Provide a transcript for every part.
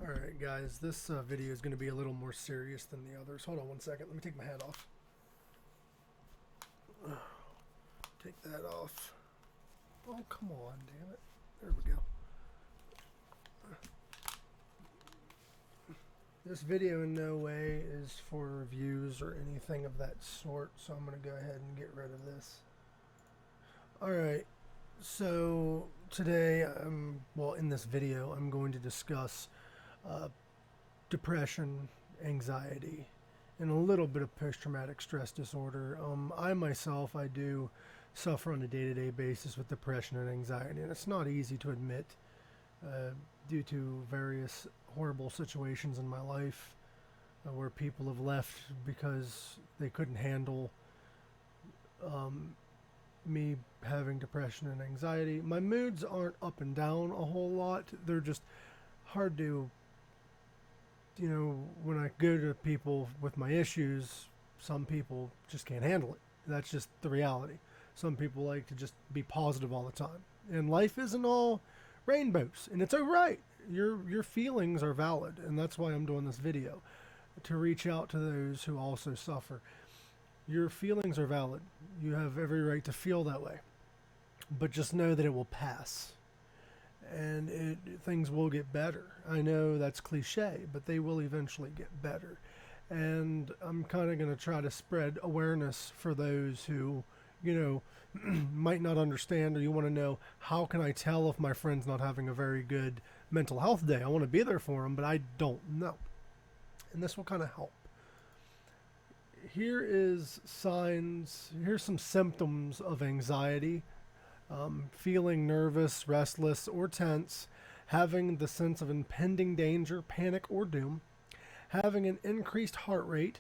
Alright guys, this video is going to be a little more serious than the others. Hold on one second, let me take my hat off. Take that off. Oh, come on, damn it. There we go. This video in no way is for reviews or anything of that sort, so I'm going to go ahead and get rid of this. Alright, so today, in this video, I'm going to discuss depression, anxiety, and a little bit of post-traumatic stress disorder. I do suffer on a day-to-day basis with depression and anxiety, and it's not easy to admit due to various horrible situations in my life where people have left because they couldn't handle me having depression and anxiety. My moods aren't up and down a whole lot. They're just hard to, when I go to people with my issues, some people just can't handle it. That's just the reality. Some people like to just be positive all the time. And life isn't all rainbows, and it's all right. Your feelings are valid, and that's why I'm doing this video, to reach out to those who also suffer. Your feelings are valid. You have every right to feel that way. But just know that it will pass. And things will get better. I know that's cliche, but they will eventually get better. And I'm kind of going to try to spread awareness for those who, might not understand, or you want to know, how can I tell if my friend's not having a very good mental health day? I want to be there for them, but I don't know. And this will kind of help. Here's some symptoms of anxiety. Feeling nervous, restless, or tense, having the sense of impending danger, panic, or doom, having an increased heart rate,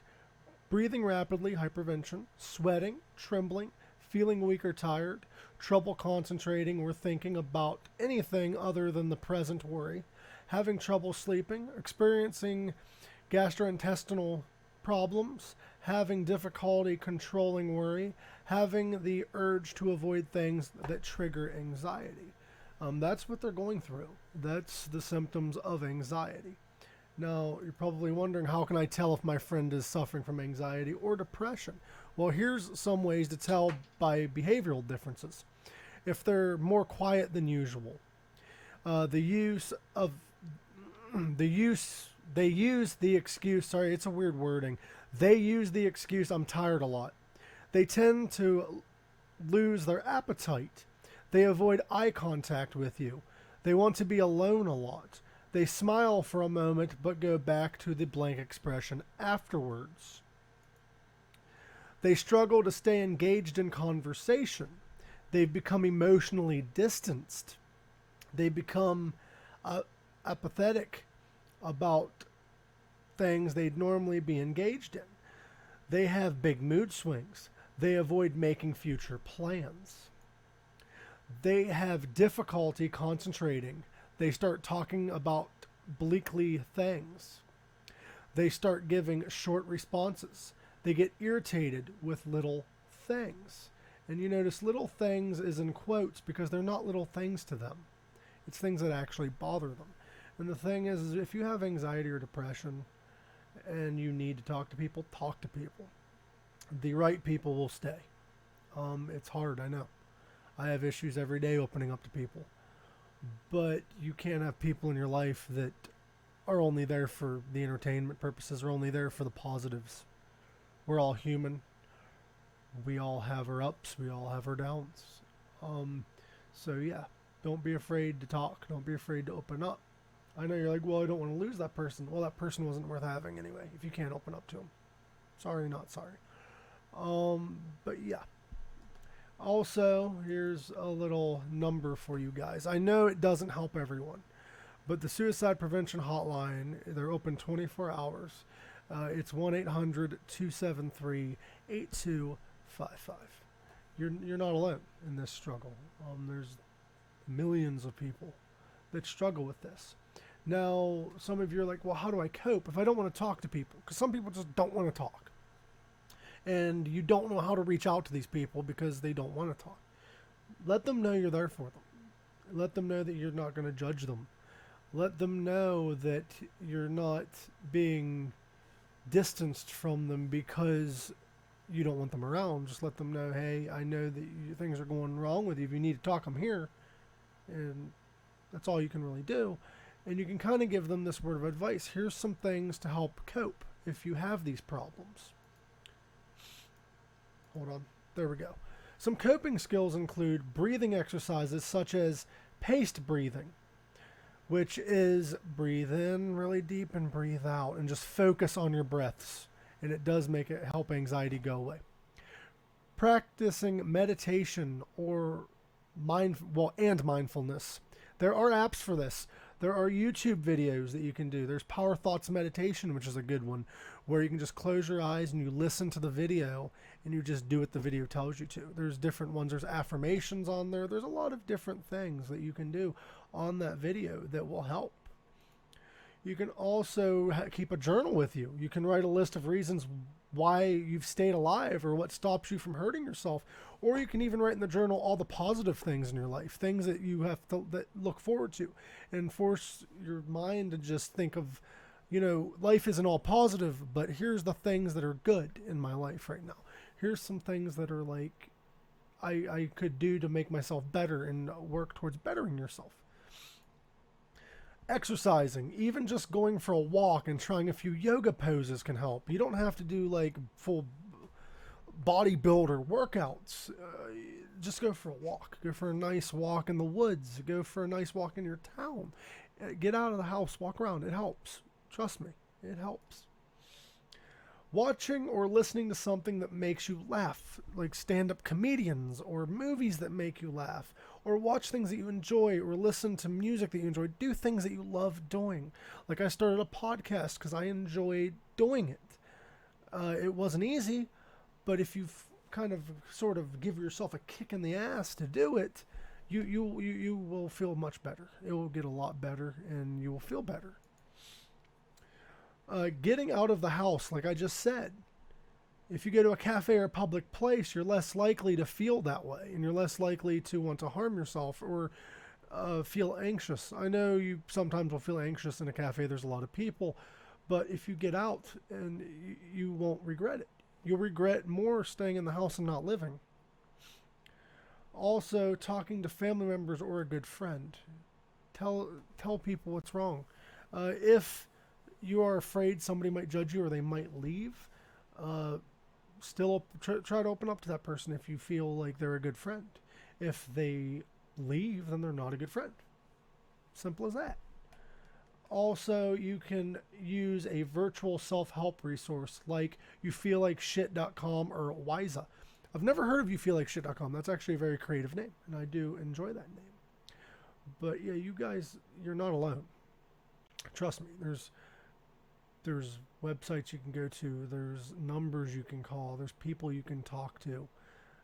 breathing rapidly, hypervention, sweating, trembling, feeling weak or tired, trouble concentrating or thinking about anything other than the present worry, having trouble sleeping, experiencing gastrointestinal problems, having difficulty controlling worry, having the urge to avoid things that trigger anxiety. That's what they're going through. That's the symptoms of anxiety. Now, you're probably wondering, how can I tell if my friend is suffering from anxiety or depression? Well, here's some ways to tell by behavioral differences. If they're more quiet than usual, they use the excuse, sorry, it's a weird wording. They use the excuse, I'm tired, a lot. They tend to lose their appetite. They avoid eye contact with you. They want to be alone a lot. They smile for a moment but go back to the blank expression afterwards. They struggle to stay engaged in conversation. They've become emotionally distanced. They become apathetic about things they'd normally be engaged in. They have big mood swings. They avoid making future plans. They have difficulty concentrating. They start talking about bleakly things. They start giving short responses. They get irritated with little things. And you notice little things is in quotes because they're not little things to them. It's things that actually bother them. And the thing is if you have anxiety or depression and you need to talk to people, talk to people. The right people will stay. It's hard, I know. I have issues every day opening up to people. But you can't have people in your life that are only there for the entertainment purposes, or only there for the positives. We're all human. We all have our ups, we all have our downs. So yeah, don't be afraid to talk. Don't be afraid to open up. I know you're like, well, I don't want to lose that person. Well, that person wasn't worth having anyway, if you can't open up to them. Sorry, not sorry. But yeah. Also, here's a little number for you guys. I know it doesn't help everyone, but the Suicide Prevention Hotline, they're open 24 hours. It's 1-800-273-8255. You're not alone in this struggle. There's millions of people that struggle with this. Now, some of you are like, well, how do I cope if I don't want to talk to people? Because some people just don't want to talk. And you don't know how to reach out to these people because they don't want to talk. Let them know you're there for them. Let them know that you're not going to judge them. Let them know that you're not being distanced from them because you don't want them around. Just let them know, hey, I know that things are going wrong with you. If you need to talk, I'm here. And that's all you can really do. And you can kind of give them this word of advice. Here's some things to help cope if you have these problems. Hold on. There we go. Some coping skills include breathing exercises such as paced breathing, which is breathe in really deep and breathe out and just focus on your breaths. And it does make it help anxiety go away. Practicing meditation or mindfulness. There are apps for this. There are YouTube videos that you can do. There's Power Thoughts Meditation, which is a good one, where you can just close your eyes and you listen to the video and you just do what the video tells you to. There's different ones. There's affirmations on there. There's a lot of different things that you can do on that video that will help. You can also keep a journal with you. You can write a list of reasons why you've stayed alive or what stops you from hurting yourself. Or you can even write in the journal all the positive things in your life, things that you have to that look forward to, and force your mind to just think of, life isn't all positive, but here's the things that are good in my life right now. Here's some things that are like I could do to make myself better and work towards bettering yourself. Exercising, even just going for a walk and trying a few yoga poses can help. You don't have to do like full bodybuilder workouts. Just go for a walk. Go for a nice walk in the woods. Go for a nice walk in your town. Get out of the house, walk around. It helps. Trust me, it helps. Watching or listening to something that makes you laugh, like stand-up comedians or movies that make you laugh, or watch things that you enjoy or listen to music that you enjoy. Do things that you love doing. Like I started a podcast because I enjoyed doing it. It wasn't easy, but if you kind of sort of give yourself a kick in the ass to do it, you will feel much better. It will get a lot better and you will feel better. Getting out of the house, like I just said. If you go to a cafe or a public place, you're less likely to feel that way, and you're less likely to want to harm yourself or feel anxious. I know you sometimes will feel anxious in a cafe. There's a lot of people, but if you get out, and you won't regret it. You'll regret more staying in the house and not living. Also, talking to family members or a good friend. Tell people what's wrong. If you are afraid somebody might judge you or they might leave, still try to open up to that person if you feel like they're a good friend. If they leave, then they're not a good friend. Simple as that. Also, you can use a virtual self-help resource like youfeellikeshit.com or Wiza. I've never heard of youfeellikeshit.com. That's actually a very creative name, and I do enjoy that name. But yeah, you guys, you're not alone. Trust me. There's websites you can go to. There's numbers you can call. There's people you can talk to.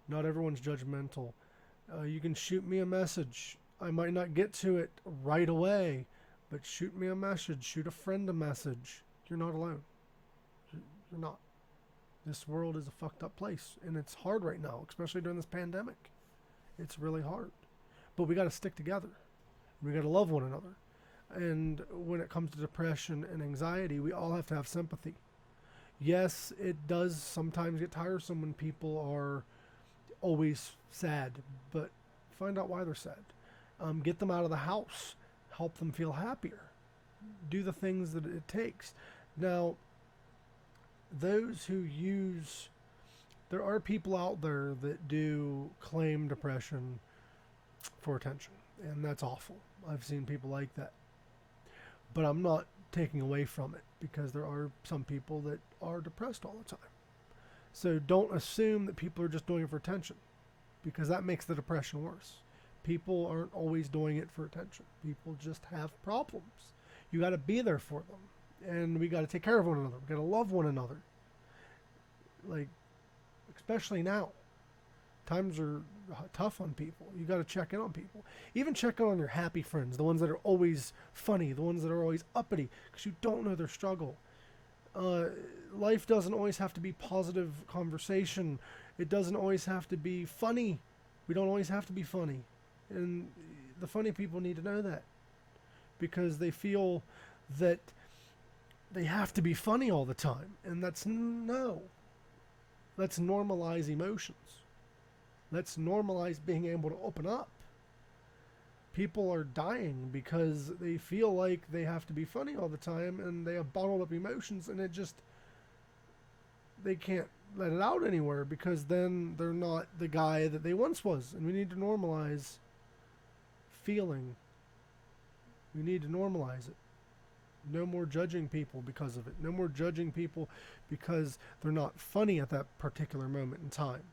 Not everyone's judgmental. You can shoot me a message. I might not get to it right away, but shoot me a message. Shoot a friend a message. You're not alone. You're not. This world is a fucked up place, and it's hard right now, especially during this pandemic. It's really hard. But we got to stick together. We got to love one another. And when it comes to depression and anxiety, we all have to have sympathy. Yes, it does sometimes get tiresome when people are always sad, but find out why they're sad. Get them out of the house. Help them feel happier. Do the things that it takes. Now, those who use... There are people out there that do claim depression for attention, and that's awful. I've seen people like that. But I'm not taking away from it because there are some people that are depressed all the time. So don't assume that people are just doing it for attention, because that makes the depression worse. People aren't always doing it for attention. People just have problems. You got to be there for them, and we got to take care of one another. We got to love one another. Like, especially now. Times are tough on people. You got to check in on people. Even check in on your happy friends, the ones that are always funny, the ones that are always uppity, because you don't know their struggle. Life doesn't always have to be positive conversation. It doesn't always have to be funny. We don't always have to be funny. And the funny people need to know that. because they feel that they have to be funny all the time. And no. Let's normalize emotions. Let's normalize being able to open up. People are dying because they feel like they have to be funny all the time, and they have bottled up emotions, and they can't let it out anywhere, because then they're not the guy that they once was. And we need to normalize feeling. We need to normalize it. No more judging people because of it. No more judging people because they're not funny at that particular moment in time.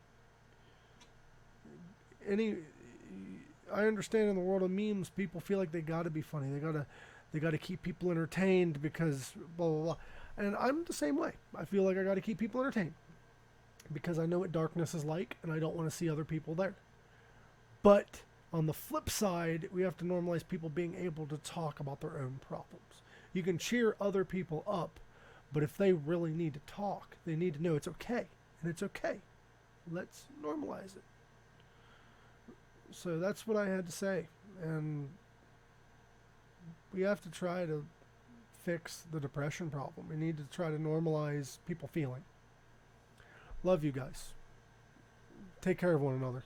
I understand in the world of memes, people feel like they got to be funny. They got to keep people entertained because blah blah blah. And I'm the same way. I feel like I got to keep people entertained because I know what darkness is like, and I don't want to see other people there. But on the flip side, we have to normalize people being able to talk about their own problems. You can cheer other people up, but if they really need to talk, they need to know it's okay, and it's okay. Let's normalize it. So that's what I had to say, and we have to try to fix the depression problem. We need to try to normalize people feeling. Love you guys. Take care of one another.